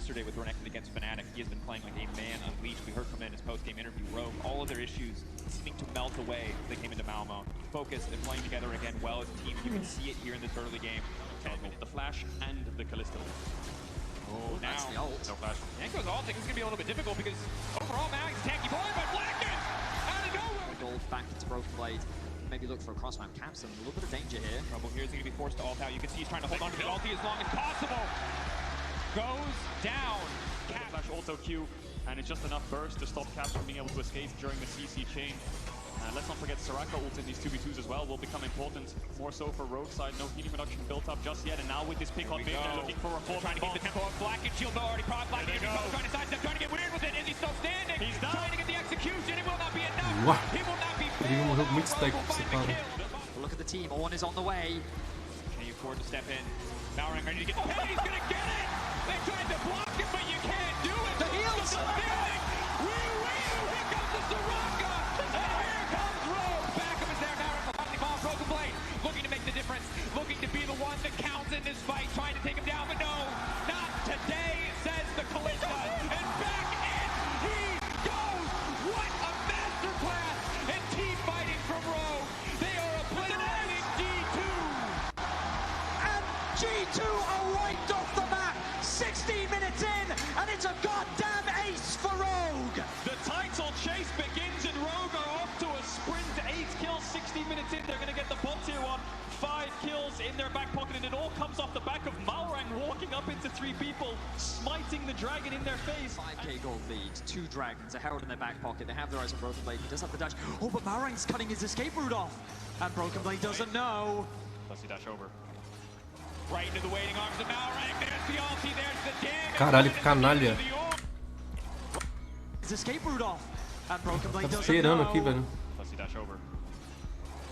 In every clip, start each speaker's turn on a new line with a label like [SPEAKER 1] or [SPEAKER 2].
[SPEAKER 1] yesterday with Renekton against Fnatic. He has been playing like a man unleashed. We heard from him in his post-game interview. Rogue, all of their issues seeming to melt away as they came into Malmo. Focused and playing together again well as a team. You can see it here in this early game.
[SPEAKER 2] The flash and the Callisto.
[SPEAKER 1] Oh, now,
[SPEAKER 3] that's the ult.
[SPEAKER 2] No flash.
[SPEAKER 1] Yanko's ult, I think it's going to be a little bit difficult because overall, Max tanky boy, but Blacken out of nowhere.
[SPEAKER 3] Gold back into Broken Blade. Maybe look for a crossround caps and a little bit of danger here.
[SPEAKER 1] Trouble here is going to be forced to ult out. You can see he's trying to hold on to the ulti as long as possible. Goes down.
[SPEAKER 2] Cap. Flash auto Q, and it's just enough burst to stop Caps from being able to escape during the CC chain. Let's not forget Soraka ult in these 2v2s as well will become important. More so for Rogue side. No healing reduction built up just yet, and now with this pick on mid, they're looking for a full
[SPEAKER 1] trying to keep the tempo up. Blacken shield already propped. Blacken trying to sidestep, trying to get weird with it. Is he still standing?
[SPEAKER 2] He's done.
[SPEAKER 1] Trying to get the execution. It will not be enough.
[SPEAKER 4] Uau.
[SPEAKER 1] He will not be
[SPEAKER 4] Ele morreu muito stack
[SPEAKER 1] fair.
[SPEAKER 4] separado.
[SPEAKER 3] Look at the team. Ornn is on the way.
[SPEAKER 1] Can you afford to step in? Malrang ready to get. Oh, he's gonna get it. They tried to block it, but you can't do it.
[SPEAKER 3] The heals.
[SPEAKER 1] Here comes the Soraka. And here comes Rogue. Backup is there now. Finally ball. Broken Blade looking to make the difference. Looking to be the one that counts in this fight. Trying to take him down, but no, not today, says the Kalista. And back in he goes. What a masterclass in team fighting from Rogue. They are obliterating G2.
[SPEAKER 3] And G2 are wiped off the map. 16 minutes in, and it's a goddamn ace for Rogue.
[SPEAKER 2] The title chase begins, and Rogue are off to a sprint. 8 kills, 16 minutes in. They're going to get the bot tier 1. 5 kills in their back pocket, and it all comes off the back of Malrang walking up into 3 people, smiting the dragon in their face.
[SPEAKER 3] 5k gold lead, 2 dragons, a herald in their back pocket. They have their eyes on Broken Blade. He does have the dash. Oh, but Malrang's cutting his escape route off, and Broken Blade doesn't know.
[SPEAKER 2] Let's see dash over.
[SPEAKER 1] Right into the waiting arms of Malrang. There's the ulti. There's the damage.
[SPEAKER 4] Caralho, que canalha.
[SPEAKER 3] His escape route off, and Broken Blade
[SPEAKER 4] Tá
[SPEAKER 3] doesn't
[SPEAKER 4] esperando
[SPEAKER 3] know.
[SPEAKER 4] aqui, velho.
[SPEAKER 2] Let's see dash over.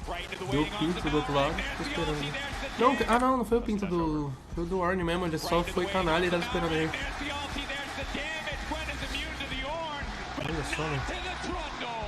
[SPEAKER 1] Right into the
[SPEAKER 4] Deu o
[SPEAKER 1] waiting arms
[SPEAKER 4] pinto
[SPEAKER 1] of
[SPEAKER 4] do outro lado,
[SPEAKER 1] Malrang.
[SPEAKER 4] tô
[SPEAKER 1] There's the
[SPEAKER 4] esperando.
[SPEAKER 1] ulti. There's the
[SPEAKER 4] Não,
[SPEAKER 1] damage.
[SPEAKER 4] não foi o pinto do... Foi o do Ornn mesmo, ele só foi canalha e tava esperando ele.
[SPEAKER 1] There's the ulti. There's the damage. Gwen is immune to the Ornn, but
[SPEAKER 4] Olha só,
[SPEAKER 1] not
[SPEAKER 4] né?
[SPEAKER 1] to the Trundle.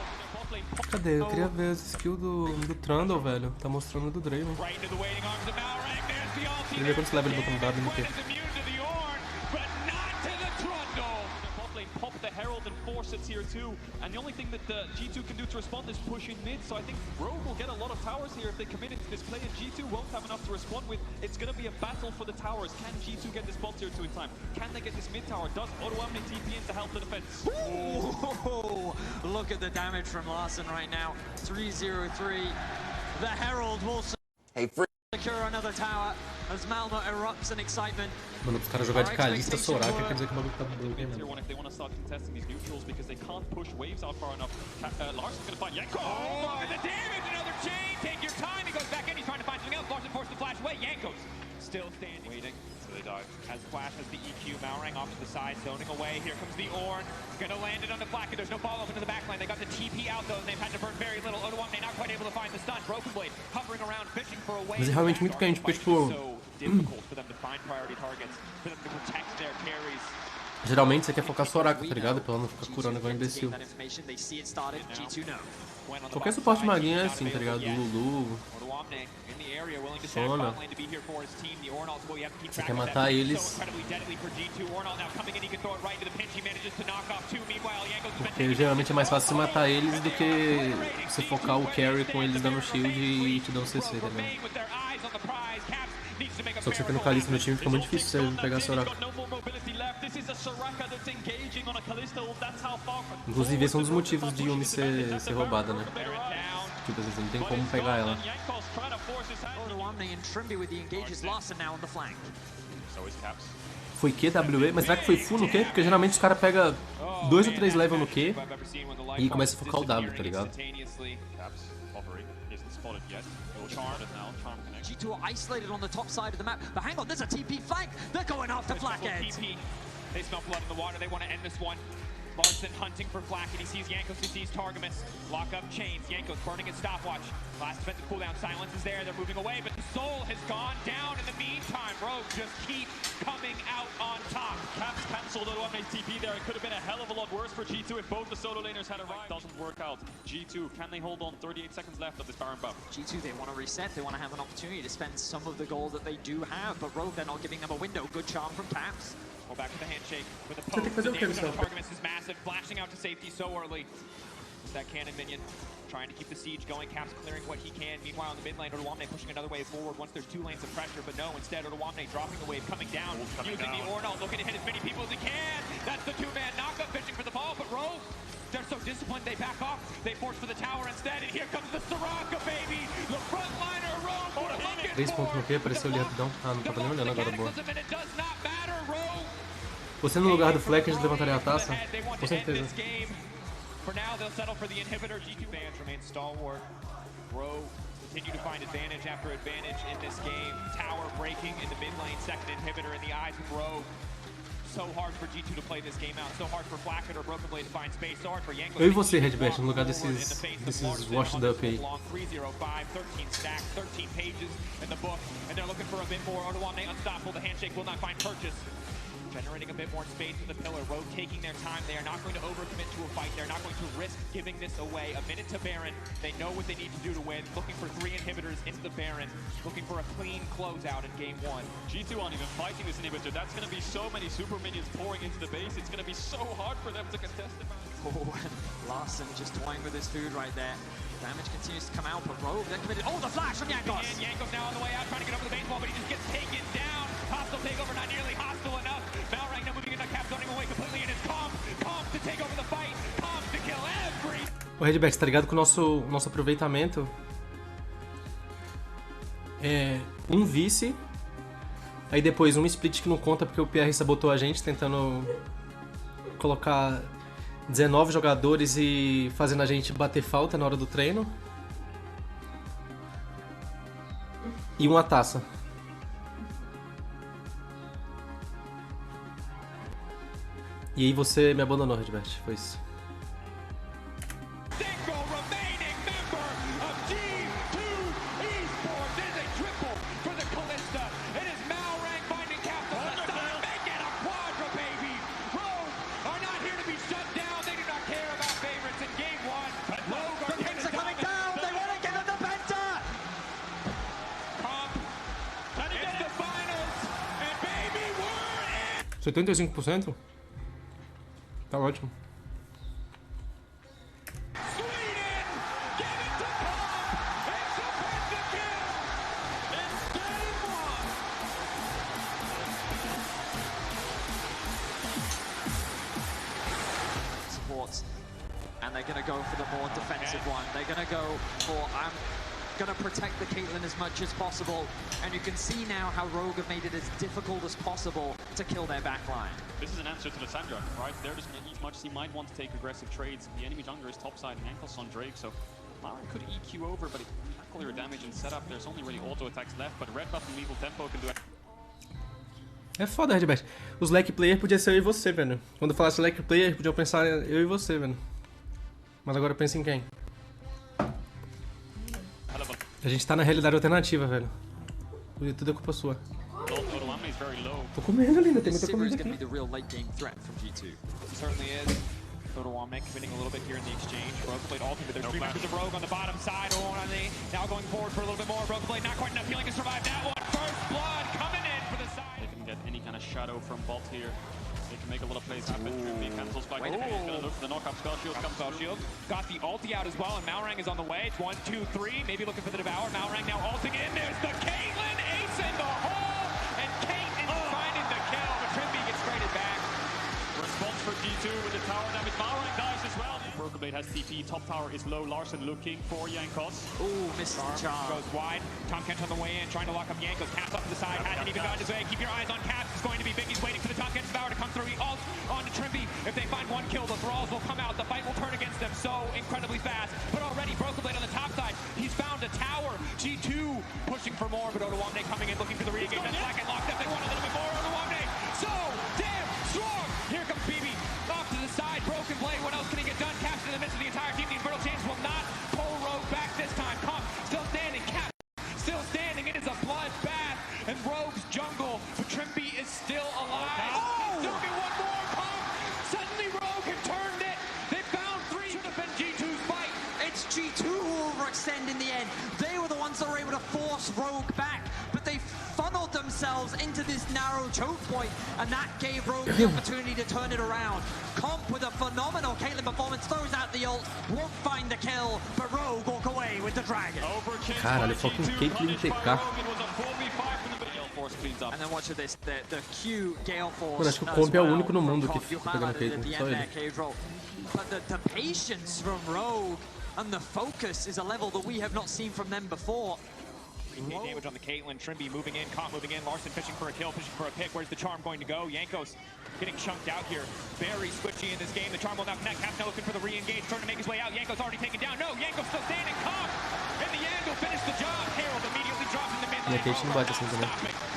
[SPEAKER 4] Cadê? Eu queria ver as skills do Trundle, velho. Tá mostrando do Draven.
[SPEAKER 1] Right into the waiting arms of Malrang. There's the ulti.
[SPEAKER 4] Queria ver quantos levels ele botou no W no
[SPEAKER 1] Gwen
[SPEAKER 4] quê.
[SPEAKER 1] is immune to the Ornn, but not to the Trundle.
[SPEAKER 2] Bot lane pop the Herald and force it tier 2, and the only thing that G2 can do to respond is push in mid, so I think Rogue will get a lot of towers here if they commit into this play, and G2 won't have enough to respond with. It's going to be a battle for the towers. Can G2 get this bot tier 2 in time? Can they get this mid tower? Does Odoamne TP in to help the defense?
[SPEAKER 3] Ooh, look at the damage from Larson right now. 303. The Herald will secure another tower as Malmo erupts in excitement.
[SPEAKER 4] Mano, os caras jogarem de Kalista, Soraka, quer dizer que o bagulho tá broken,
[SPEAKER 2] Tier
[SPEAKER 4] mano.
[SPEAKER 2] 1 if they want to start contesting these neutrals because they can't push waves out far enough. Larson's going to find Yanko.
[SPEAKER 1] Oh, look at the damage! Another chain! Take your time! He goes back in, he's trying to find something else. Larson forced the flash away. Yanko's still standing. Waiting.
[SPEAKER 2] So they dive.
[SPEAKER 1] As Flash has the EQ, Malrang off to the side, zoning away. Here comes the Ornn. Gonna land it on the Black, and there's no follow-up into the backline. They got the TP out, though, and they've had to burn very little. Odoamne not quite able to find the stun. Broken Blade hovering around, fishing for a way.
[SPEAKER 4] Mas é realmente muito quente, porque, tipo...
[SPEAKER 1] So difficult for them to find priority targets, for them to protect their carries.
[SPEAKER 4] Geralmente você quer focar Soraka, tá ligado? Pra ela não ficar curando igual um imbecil. Qualquer suporte maguinho é assim, tá ligado? Lulu, Sona. Você quer matar eles. Porque geralmente é mais fácil você matar eles do que você focar o carry com eles dando shield e te dando CC, tá ligado? Só que você tendo Kalista no time fica muito difícil você pegar a Soraka. Inclusive esse é um dos motivos de Yumi ser roubada, né? Tipo, você não tem como pegar ela. Foi QWE? Mas será que foi full no Q? Porque geralmente os caras pegam 2 ou 3 levels no Q e começa a focar o W, tá ligado?
[SPEAKER 3] G2 are isolated on the top side of the map, but hang on, there's a TP flank. They're going after Flackhead.
[SPEAKER 1] They smell blood in the water. They want to end this one. Larson hunting for Flack, and he sees Jankos, he sees Targamas. Lock up chains. Jankos burning his stopwatch. Last defensive cooldown. Silence is there. They're moving away, but the soul has gone down in the meantime. Rogue just keep coming out on top.
[SPEAKER 2] Caps cancelled Odoamne's TP there. It could have been a hell of a lot worse for G2 if both the solo laners had arrived. Doesn't work out. G2, can they hold on? 38 seconds left of this Baron buff.
[SPEAKER 3] G2, they want to reset. They want to have an opportunity to spend some of the gold that they do have, but Rogue, they're not giving them a window. Good charm from Caps.
[SPEAKER 1] Well, back with the handshake. With the
[SPEAKER 4] Você tem que fazer o que,
[SPEAKER 1] damage on
[SPEAKER 4] Gustavo?
[SPEAKER 1] the target is massive, flashing out to safety so early. That cannon minion trying to keep the siege going. Caps clearing what he can. Meanwhile, in the mid lane, Odoamne pushing another wave forward once there's 2 lanes of pressure, but no, instead, Odoamne dropping the wave, coming down, using the Ornal, looking to hit as many people as he can. That's the 2-man knockup, fishing for the ball, but Rogue, they're so disciplined, they back off. They force for the tower instead, and here comes the Soraka, baby! The frontliner, Rogue, what a looking
[SPEAKER 4] 3 pontos no Q, apareceu ali rapidão. Ah, não tava nem olhando agora, boa. Você no lugar do Fleck, a gente levantaria a taça? Com certeza.
[SPEAKER 1] For now, they'll settle for the inhibitor. G2 fans remain stalwart. Rogue continue to find advantage after advantage in this game. Tower breaking in the mid lane, second inhibitor in the eyes of Rogue. So hard for G2 to play this game out. So hard for Flacket or Broken Blade to find space. So hard for Yanko.
[SPEAKER 4] Eu e você, Redbert, no lugar desses washed up aí.
[SPEAKER 1] 305, 13 stacks, 13 pages in the book, and they're looking for a bit more. Odoamne unstoppable. The handshake will not find purchase. Generating a bit more space in the pillar. Rogue taking their time. They are not going to overcommit to a fight. They're not going to risk giving this away. A minute to Baron. They know what they need to do to win. Looking for 3 inhibitors into the Baron. Looking for a clean closeout in game 1.
[SPEAKER 2] G2 aren't even fighting this inhibitor. That's going to be so many super minions pouring into the base. It's going to be so hard for them to contest it.
[SPEAKER 3] Oh, Larson just toying with his food right there. Damage continues to come out, but Rogue, they're committed. Oh, the flash from Yankos!
[SPEAKER 1] And Yankos now on the way out, trying to get over the baseball, but he just gets taken down. Hostile takeover, not nearly hostile enough. Malrang now moving into Cap, zoning away completely, and it's Calm to take over the fight. Calm to kill every...
[SPEAKER 4] Ô Redbert, tá ligado que o nosso aproveitamento é um vice, aí depois um split que não conta porque o PR sabotou a gente, tentando colocar 19 jogadores e fazendo a gente bater falta na hora do treino. E uma taça. E aí você me abandonou, Redbert. Foi isso.
[SPEAKER 1] It's
[SPEAKER 4] 75%? Tá ótimo.
[SPEAKER 3] Supports, and they're going to go for the more defensive one. They're going to go for I'm going to protect the Caitlyn as much as possible, and you can see now how Rogue have made it as difficult as possible to kill their backline.
[SPEAKER 2] This is an answer to the Sandra, right? They're just going to eat much. He might want to take aggressive trades. The enemy jungler is topside and ankles on Drake, so Malrang could EQ over, but he can't clear damage and setup. There's only really auto attacks left, but red button evil tempo can do it.
[SPEAKER 4] É foda, Redbert. Os lag player podia ser eu e você, velho. Quando eu falasse lag player, podiam pensar eu e você, velho. Mas agora pensa em quem? A gente tá na realidade alternativa, velho. Tudo é culpa sua. Tô comendo, linda. Tem muita comida aqui.
[SPEAKER 1] Certainly is. Odoamne committing a little bit here in the exchange. Broken Blade ultimate, but there's 3 members of Rogue on the bottom side. Odoamne now going forward for a little bit more. Broken Blade not quite enough healing to survive that one. First blood coming in for the side.
[SPEAKER 2] They can get any kind of shadow from bot here. They can make a lot of plays happen. Trippy cancels back. He's gonna look for the knockup. Spell shield comes out.
[SPEAKER 1] Shield got the ulti out as well, and Malrang is on the way. It's 1, 2, 3. Maybe looking for the Devour. Malrang now ulting in. There's the Caitlyn ace in the hole, and Kate is finding the kill, but Trippy gets traded back.
[SPEAKER 2] Response for G2 with the tower damage. Malrang dies as well. Broken Blade has TP. Top tower is low. Larson looking for Yankos.
[SPEAKER 3] Ooh, misses the charm.
[SPEAKER 1] Goes wide. Tom Kent on the way in, trying to lock up Yankos. Caps up to the side. Hasn't even gotten his way. Keep your eyes on Caps. It's going to be big. He's waiting for the Tom Kent Devour to come through. He ults onto Trippy. If they find 1 kill, the Thralls will come out. The fight will turn against them so incredibly fast. But already, Broken Blade on the top side. He's found a tower. G2 pushing for more, but Odoamne coming in, looking for the re-engage. That's Flacket locked up. They want a little bit more. Odoamne so damn strong. Here comes BB off to the side. Broken Blade. What else can he get done? Caps in the midst of the entire team. The Infernal Chains will not pull Rogue back this time. Comp still standing. Cap still standing. It is a bloodbath. And Rogue's jungle. But Trimpy is still alive. Oh! Still get 1 more. Comp. Suddenly Rogue had turned it. They found 3. Should have been G2's fight.
[SPEAKER 3] It's G2 who will extend in the end. They were the ones that were able to force Rogue back, but they funneled them themselves into this narrow choke point, and that gave Rogue the opportunity to turn it around. Comp with a phenomenal Caitlyn performance, throws out the ult, won't find the kill, but Rogue walk away with the dragon.
[SPEAKER 4] Caralho, fucking Caitlyn TK.
[SPEAKER 3] And then watch this, the Q Gale Force.
[SPEAKER 4] Mano, acho que o Comp é o único no mundo que fica pegando Caitlyn, só ele.
[SPEAKER 3] But the patience from Rogue and the focus is a level that we have not seen from them before.
[SPEAKER 1] Damage on the Caitlyn, Trimby moving in, Comp moving in, Larson fishing for a kill, fishing for a pick. Where's the Charm going to go? Jankos getting chunked out here. Very squishy in this game. The Charm will now connect. Cap's now looking for the re-engage, trying to make his way out. Jankos already taken down. No, Jankos still standing. Comp in the end will finish the job. Harold immediately drops in the mid lane.
[SPEAKER 4] Não bate assim também.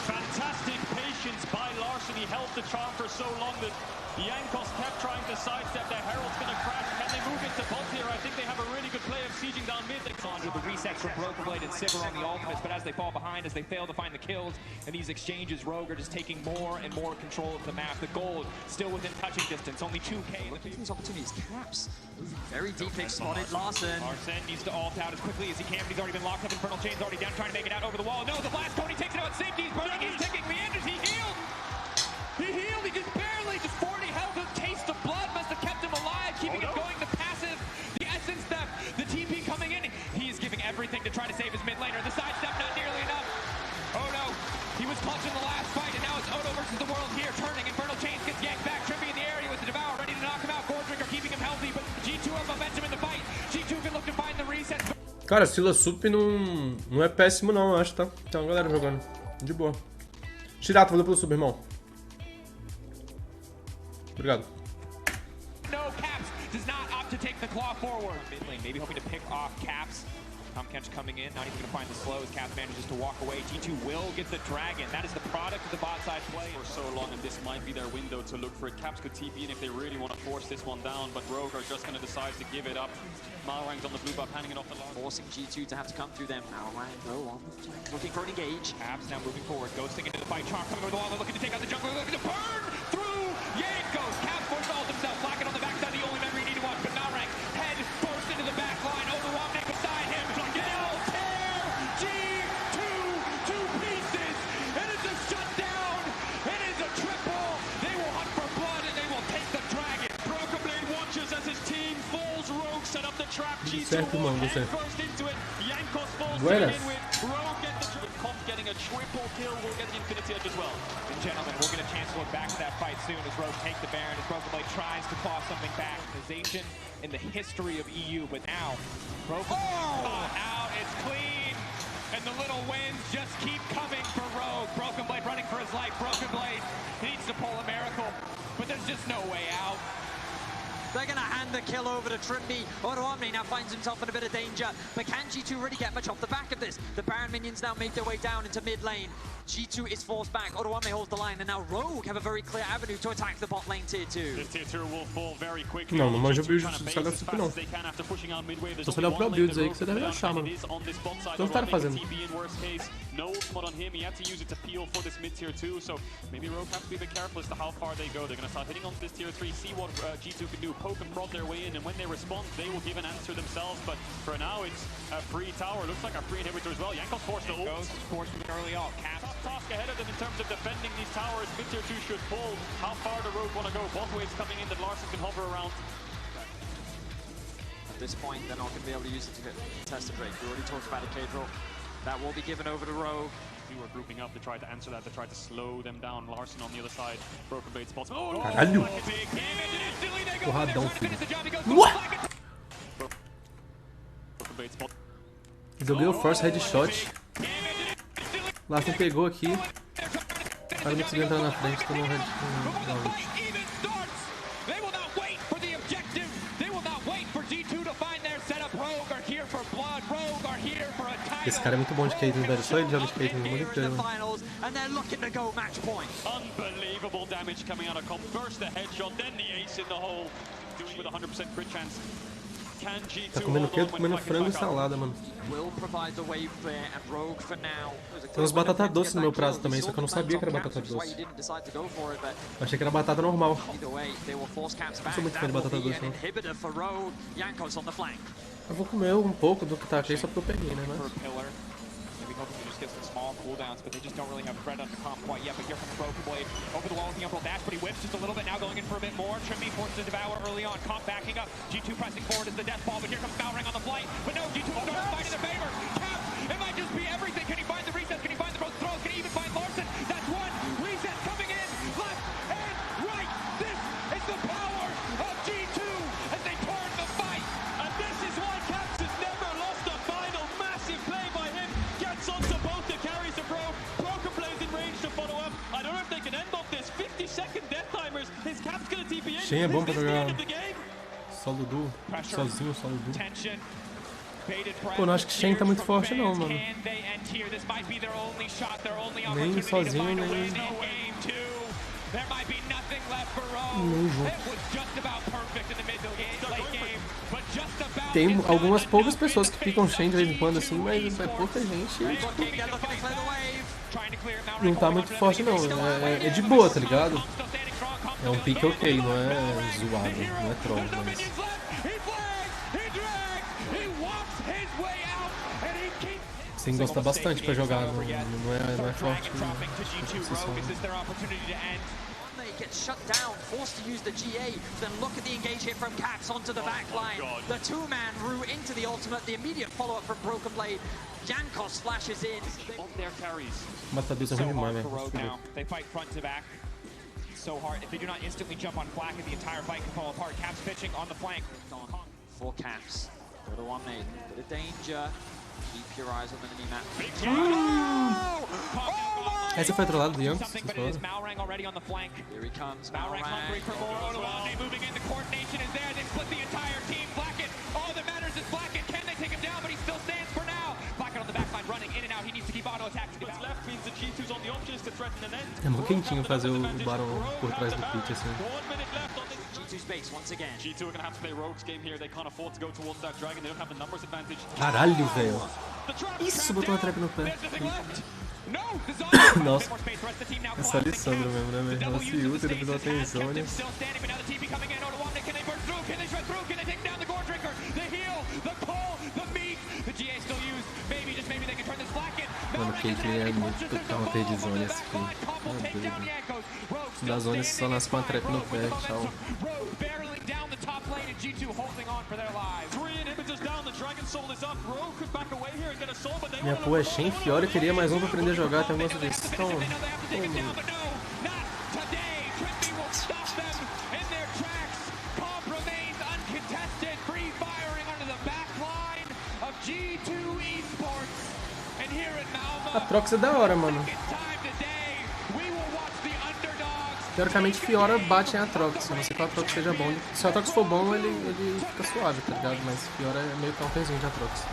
[SPEAKER 2] Fantastic patience by Larson. He held the Charm for so long that Jankos kept trying to sidestep there. Harold's going to crash. Can they move into both here? I think they have a really good play of sieging down mid.
[SPEAKER 1] With the resets from Broken Blade and Sivir on the ultimates, but as they fall behind, as they fail to find the kills, and these exchanges, Rogue are just taking more and more control of the map. The gold still within touching distance, only 2K.
[SPEAKER 3] Look at these opportunities. Caps very deep, they've spotted Larson.
[SPEAKER 1] Larson needs to ult out as quickly as he can, but he's already been locked up. Infernal Chain's already down, trying to make it out over the wall. No, the blast Tony takes it out. Safety, he's burning, he's ticking. Leanders, he healed. He just barely, just 40 health. A taste of blood must have kept him alive, keeping it going. The passive, the essence theft, the TP coming in. He is giving everything to try to save his mid laner. The sidestep not nearly enough. Oh no, he was clutching the last fight, and now it's Odo versus the world here. Turning, Infernal Chains gets yanked back. Trimby in the area with the Devour, ready to knock him out. Gordrick are keeping him healthy, but G2 have momentum in the fight. G2 can look to find the reset.
[SPEAKER 4] Cara, Sila Sup não é péssimo não, eu acho, tá? Tem uma galera jogando. De boa. Shirato, valeu pelo sub, irmão. Obrigado.
[SPEAKER 1] No, Caps does not opt to take the claw forward. Mid lane, maybe hoping to pick off Caps. Kench coming in, not even going to find the slow as Caps manages to walk away. G2 will get the dragon. That is the product of the bot side play.
[SPEAKER 2] For so long, and this might be their window to look for it. Caps could TP in if they really want to force this one down, but Rogue are just going to decide to give it up. Malrang's on the blue buff, handing it off the line.
[SPEAKER 3] Forcing G2 to have to come through them. Malrang, go on. Looking for an engage.
[SPEAKER 1] Caps now moving forward, ghosting into the fight. Charm coming over the wall, they're looking to take out the jungler, looking to burn through Jankos. Caps forced to ult himself, Flacken on the backside, the only member you need to watch, but Malrang head first into the back line, overwhelming beside him.
[SPEAKER 4] Certo, mano, você. Buenas.
[SPEAKER 2] Getting a triple kill will get the Infinity Edge as well.
[SPEAKER 1] And gentlemen, we'll get a chance to look back to that fight soon as Rogue take the Baron, as Broken Blade tries to claw something back. Organization in the history of EU, but now Broken Blade out, it's clean, and the little wins just keep coming for Rogue. Broken Blade running for his life. Broken Blade needs to pull a miracle, but there's just no way out.
[SPEAKER 3] They're going to hand the kill over to Trimby. Odoamne now finds himself in a bit of danger, but can G2 really get much off the back of this? The Baron minions now make their way down into mid lane. G2 is forced back. Odoamne holds the line, and now Rogue have a very clear avenue to attack the bot lane tier 2.
[SPEAKER 2] This tier 2 will fall very quickly.
[SPEAKER 4] Não manjo o build do Saga Sup não. Só se olhar pro builds aí que você deve achar, mano. O que os caras fazendo?
[SPEAKER 2] No ultimate on him, he had to use it to peel for this mid tier 2, so maybe Rogue have to be a bit careful as to how far they go. They're going to start hitting on this tier 3, see what G2 can do, poke and prod their way in, and when they respond, they will give an answer themselves, but for now, it's a free tower. Looks like a free inhibitor as well. Jankos forced to ult.
[SPEAKER 1] Forced with an early ult. Caps.
[SPEAKER 2] Task ahead of them in terms of defending these towers. Mid tier 2 should pull. How far the Rogue want to go? Both waves coming in that Larson can hover around.
[SPEAKER 3] At this point, they're not going to be able to use it to test the break. We already talked about it, Cadro. That will be given over to Rogue.
[SPEAKER 2] We were grouping up to try to answer that, to try to slow them down. Larson on the other side. Broken Blade spots. Oh, no!
[SPEAKER 4] Caralho! Porradão, filho. Ué! Joguei o Force Headshot. Larson pegou aqui. O cara não conseguiu entrar na frente, tomou um headshot. Esse cara é muito bom de Caitlyn, velho. Só ele joga de Caitlyn no mundo inteiro, mano.
[SPEAKER 2] Unbelievable damage coming out of Comp. First the headshot, then the ace in the hole. Doing with 100% crit chance.
[SPEAKER 4] Tá comendo o quê? Tô comendo frango e salada, mano. Tem uns batata doce no meu prato também, só que eu não sabia que era batata doce. Eu achei que era batata normal. Não sou muito fã de batata doce, não. Eu vou comer um pouco do que tá aqui só porque eu peguei, né? Mas...
[SPEAKER 1] hoping to just get some small cooldowns, but they just don't really have Fred under comp quite yet. But here from the Broken Blade, over the wall with the Umbral dash, but he whips just a little bit now, going in for a bit more. Trimby forced to devour early on. Comp backing up. G2 pressing forward as the death ball, but here comes Malrang on the flight. But no, G2 will start to fight in their favor. Caps, it might just be everything. Can he find the resets? Can he find the both throws? Can he even find Larson? That's one. Reset coming in, left and right. This is the power of G2 as they turn the fight.
[SPEAKER 2] And this is why Caps has never lost a final. Massive play by him. Gets onto both the carries of Rogue. Broken Blade's in range to follow up. I don't know if they can end off this. 50-second death timers. His Caps gonna TP in.
[SPEAKER 4] Shen é bom pra
[SPEAKER 2] Is this the
[SPEAKER 4] jogar
[SPEAKER 2] end of the game?
[SPEAKER 4] solo duo, sozinho, solo duo.
[SPEAKER 1] Tension.
[SPEAKER 4] Pô, não acho que Shen tá muito forte não, mano. Nem sozinho, nem junto. Tem algumas poucas pessoas que ficam Shen de vez em quando assim, mas é pouca gente. Não tá muito forte não, é de boa, tá ligado? É um pick ok, não é zoado, não é troll, mas... Tem que gostar bastante pra jogar, não é forte.
[SPEAKER 3] Gets shut down, forced to use the GA. Then look at the engage hit from Caps onto the back line. The two-man Rue into the ultimate. The immediate follow-up from Broken Blade. Jankos flashes in.
[SPEAKER 2] On their carries.
[SPEAKER 4] Matadoza ruim demais,
[SPEAKER 1] velho. They fight front to back. So hard. If they do not instantly jump on Flak, the entire fight can fall apart. Caps pitching on the flank.
[SPEAKER 3] For Caps. Go to one mate. Bit of danger. Keep your eyes on the enemy map.
[SPEAKER 4] Essa foi trollada do Young?
[SPEAKER 1] Malrang already on the flank.
[SPEAKER 3] Here he comes.
[SPEAKER 1] Malrang hungry for more. Odoamne moving in. The coordination is there. They split the entire team. Blackett. All that matters is Blackett. Can they take him down? But he still stands for now. Blackett on the backline running in and out. He needs to keep auto attacks.
[SPEAKER 2] What's left means the G2's on the options to threaten an end.
[SPEAKER 4] É muito quentinho fazer o Baron por trás do pit assim.
[SPEAKER 2] 1 minute left on this.
[SPEAKER 3] G2 base once again.
[SPEAKER 2] G2 are gonna have to play Rogue's game here. They can't afford to go towards that dragon. They don't have the numbers advantage.
[SPEAKER 4] Caralho, velho. Isso, botou uma trap no pé. Nossa, essa Alessandro mesmo, né, velho? Ela se usa, ele fez uma tensônia. Mano, o Caitlyn é muito counter de zone esse filme. Meu Deus. Da zone só nasce com a trap no pé, tchau. Minha pool é Shen, Fiora, eu queria mais um pra aprender a jogar, tem um gosto disso. Então, a Trox é da hora, mano. Teoricamente, Fiora bate em Atrox, a não ser que o Atrox seja bom. Se o Atrox for bom, ele fica suave, tá ligado? Mas Fiora é meio counterzinho de Atrox.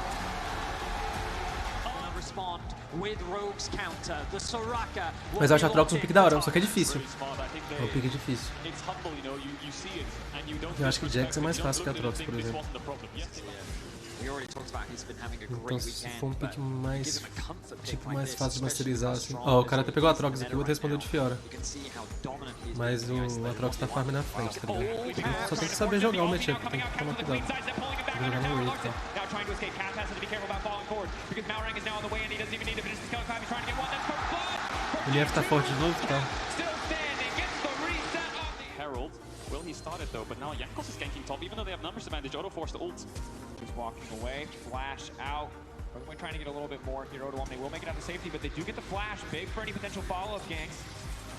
[SPEAKER 4] Mas eu acho a Atrox um pick da hora, só que é difícil. É um pick difícil. Eu acho que Jax é mais fácil que a Atrox, por exemplo. Então se for um pick mais, tipo, mais fácil de masterizar assim. Ó, o cara até pegou a Atrox aqui, eu vou te responder de Fiora. Mas o Atrox tá farm na frente, tá ligado? Só tem que saber jogar o matchup, tem que tomar cuidado. Tem que jogar no wave, tá? O LF tá forte de novo, tá?
[SPEAKER 2] Well, he started though, but now Jankos is ganking top, even though they have numbers advantage. Auto forced the ult.
[SPEAKER 1] He's walking away, flash out. We're trying to get a little bit more here. Odoamne will make it out to safety, but they do get the flash. Big for any potential follow-up ganks.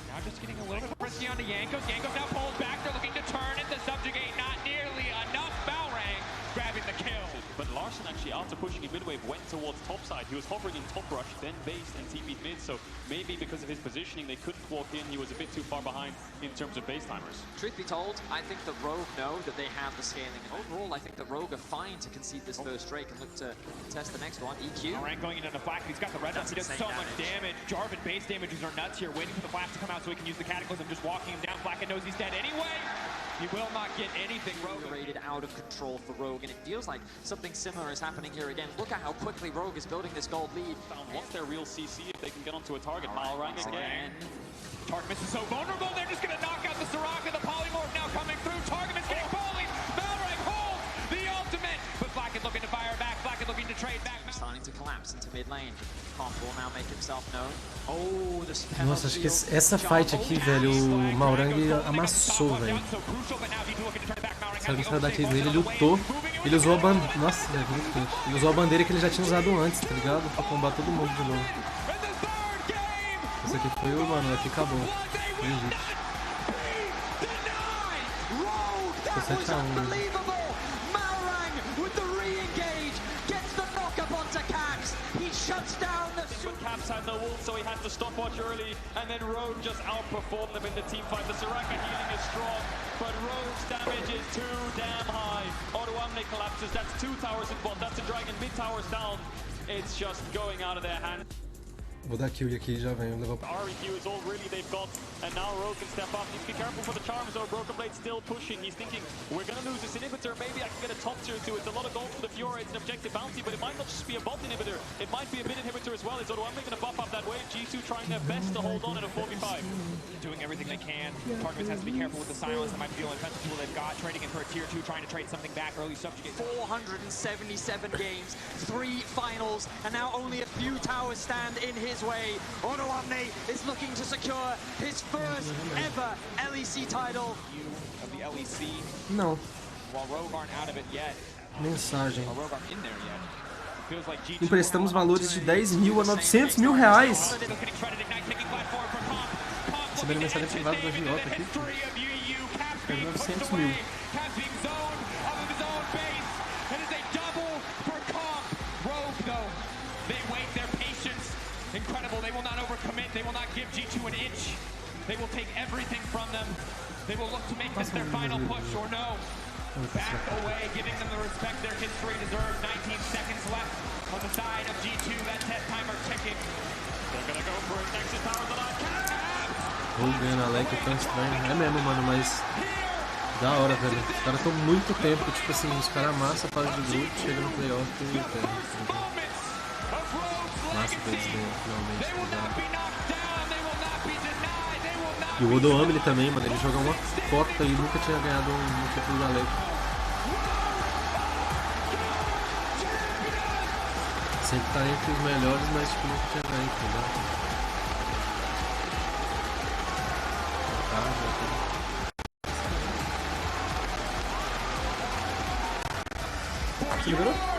[SPEAKER 1] Now just getting a little bit risky onto Jankos. Jankos now pulls back. They're looking to turn it to subjugate. Not nearly enough. Malrang grabbing the kill.
[SPEAKER 2] But Larson actually, after pushing in midwave, went towards top side. He was hovering in top rush, then based and TP'd mid, so maybe because of his positioning, they couldn't walk in. He was a bit too far behind in terms of base timers.
[SPEAKER 3] Truth be told, I think the Rogue know that they have the scaling, and overall, I think the Rogue are fine to concede this first Drake and look to test the next one. EQ.
[SPEAKER 1] Malrang going into the flash, he's got the red nuts, he does so much damage. Jarvan base damages are nuts here, waiting for the flash to come out so he can use the Cataclysm, just walking him down. Blackett knows he's dead anyway. He will not get anything. Rogue
[SPEAKER 3] rated out of control for Rogue, and it feels like something similar is happening here again. Look at how quickly Rogue is building this gold lead.
[SPEAKER 2] What's their real CC if they can get onto a target? Malrang again.
[SPEAKER 1] Targamas is so vulnerable, they're just going to knock out the Soraka. The Polymorph now coming through. Targamas getting bullied. Malrang holds the ultimate. But Blackett looking to fire back. Blackett looking to trade back.
[SPEAKER 3] starting to collapse into mid lane. Comp will now make himself known. Oh, the spell.
[SPEAKER 4] Nossa, acho que essa fight aqui, velho, o Maurang amassou, velho. Sabe que da case dele, ele lutou. Ele usou a bandeira. Nossa, velho, muito quente. Ele usou a bandeira que ele já tinha usado antes, tá ligado? Pra combater todo mundo de novo. Esse aqui foi o, mano, aqui acabou. Ficou 7-1, né?
[SPEAKER 2] But Caps had no ult, so he had to stopwatch early, and then Rogue just outperformed them in the team fight. The Soraka healing is strong, but Rogue's damage is too damn high. Auto Omni collapses, that's 2 towers in bot, that's a dragon, mid towers down. It's just going out of their hands.
[SPEAKER 4] Vou dar kill aqui e já venho levar.
[SPEAKER 2] REQ is all really they've got, and now Rogue can step up. Need to be careful for the charms, though. Broken Blade still pushing. He's thinking, we're gonna lose this inhibitor. Maybe I can get a top tier too. It's a lot of gold for the Fiora. It's an objective bounty, but it might not just be a bot inhibitor. It might be a mid inhibitor as well. Is Odoamne gonna buff up that wave? G2 trying their best to hold on in a 4v5.
[SPEAKER 1] Doing everything they can. Targets has to be careful with the silence. That might be the only defensive tool they've got. Trading in for a tier 2, trying to trade something back early subjugate.
[SPEAKER 3] 477 games, 3 finals, and now only a few towers stand in his way. Odoamne is looking to secure his first ever LEC title.
[SPEAKER 1] Of the LEC.
[SPEAKER 4] Não.
[SPEAKER 1] While Rogue aren't out of it yet.
[SPEAKER 4] Mensagem.
[SPEAKER 1] While Rogue aren't in there yet. Feels like G2
[SPEAKER 4] Emprestamos valores de 10 mil a 900 mil reais. Recebendo mensagem privada do agiota aqui. É 900 mil.
[SPEAKER 1] Incredible, they will not overcommit, they will not give G2 an inch. They will take everything from them. They will look to make this their final push or no. Back away, giving them the respect their history deserves. 19 seconds left on the side of G2, that test timer ticking. They're gonna go for it, Nexus powers the last.
[SPEAKER 4] Vou ganhando a Alec, tão estranho. É mesmo, mano, mas da hora, velho. Os caras estão muito tempo, tipo assim, os caras amassam a fase de grupo, chega no playoff e perde. Massa pra eles finalmente. E o Odoamne também, mano, ele joga uma cota e nunca tinha ganhado um título da Alec. Sempre tá entre os melhores, mas tipo, nunca tinha ganho, entendeu? Você liberou?